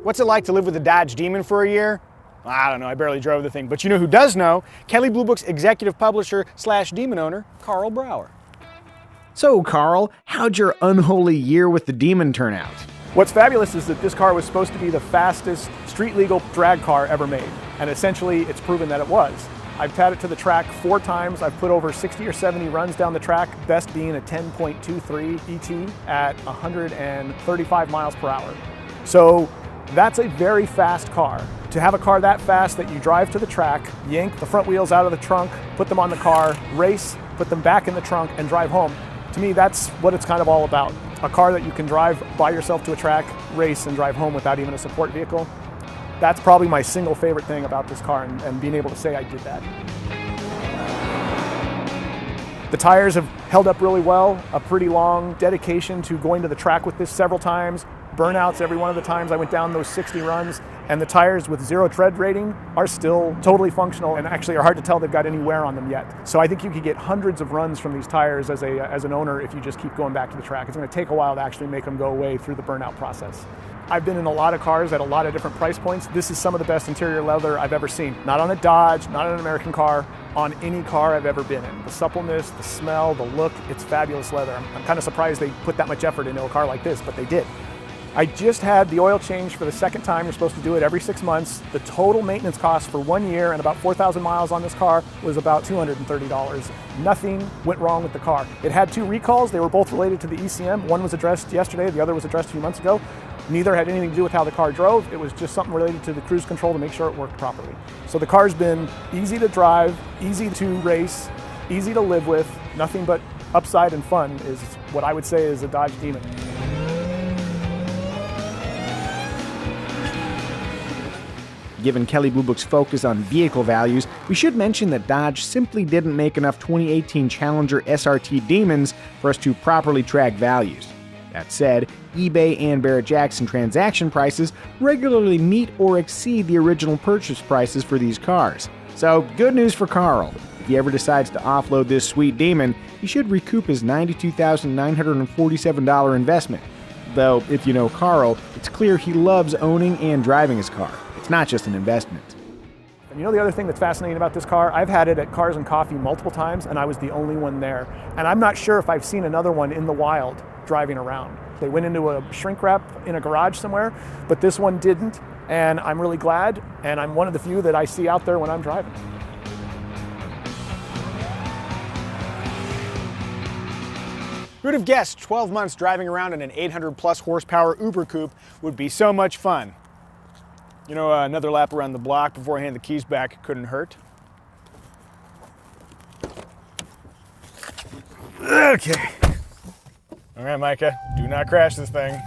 What's it like to live with a Dodge Demon for a year? I don't know, I barely drove the thing. But you know who does know? Kelley Blue Book's executive publisher / Demon owner, Carl Brower. So, Carl, how'd your unholy year with the Demon turn out? What's fabulous is that this car was supposed to be the fastest street-legal drag car ever made. And essentially, it's proven that it was. I've had it to the track 4 times. I've put over 60 or 70 runs down the track, best being a 10.23 ET at 135 miles per hour. So that's a very fast car. To have a car that fast that you drive to the track, yank the front wheels out of the trunk, put them on the car, race, put them back in the trunk, and drive home. To me, that's what it's kind of all about. A car that you can drive by yourself to a track, race, and drive home without even a support vehicle. That's probably my single favorite thing about this car, and being able to say I did that. The tires have held up really well, a pretty long dedication to going to the track with this several times, burnouts every one of the times I went down those 60 runs, and the tires with 0 tread rating are still totally functional and actually are hard to tell they've got any wear on them yet. So I think you could get hundreds of runs from these tires as an owner if you just keep going back to the track. It's going to take a while to actually make them go away through the burnout process. I've been in a lot of cars at a lot of different price points. This is some of the best interior leather I've ever seen. Not on a Dodge, not on an American car, on any car I've ever been in. The suppleness, the smell, the look, it's fabulous leather. I'm kind of surprised they put that much effort into a car like this, but they did. I just had the oil change for the second time. You're supposed to do it every 6 months. The total maintenance cost for 1 year and about 4,000 miles on this car was about $230. Nothing went wrong with the car. It had 2 recalls. They were both related to the ECM. One was addressed yesterday, the other was addressed a few months ago. Neither had anything to do with how the car drove. It was just something related to the cruise control to make sure it worked properly. So the car's been easy to drive, easy to race, easy to live with. Nothing but upside and fun is what I would say is a Dodge Demon. Given Kelley Blue Book's focus on vehicle values, we should mention that Dodge simply didn't make enough 2018 Challenger SRT Demons for us to properly track values. That said, eBay and Barrett-Jackson transaction prices regularly meet or exceed the original purchase prices for these cars. So, good news for Carl. If he ever decides to offload this sweet demon, he should recoup his $92,947 investment. Though, if you know Carl, it's clear he loves owning and driving his car. It's not just an investment. And you know the other thing that's fascinating about this car? I've had it at Cars and Coffee multiple times, and I was the only one there. And I'm not sure if I've seen another one in the wild driving around. They went into a shrink wrap in a garage somewhere, but this one didn't, and I'm really glad, and I'm one of the few that I see out there when I'm driving. Who'd have guessed 12 months driving around in an 800+ horsepower Uber coupe would be so much fun? You know, another lap around the block before I hand the keys back couldn't hurt. Okay. All right, Micah, do not crash this thing.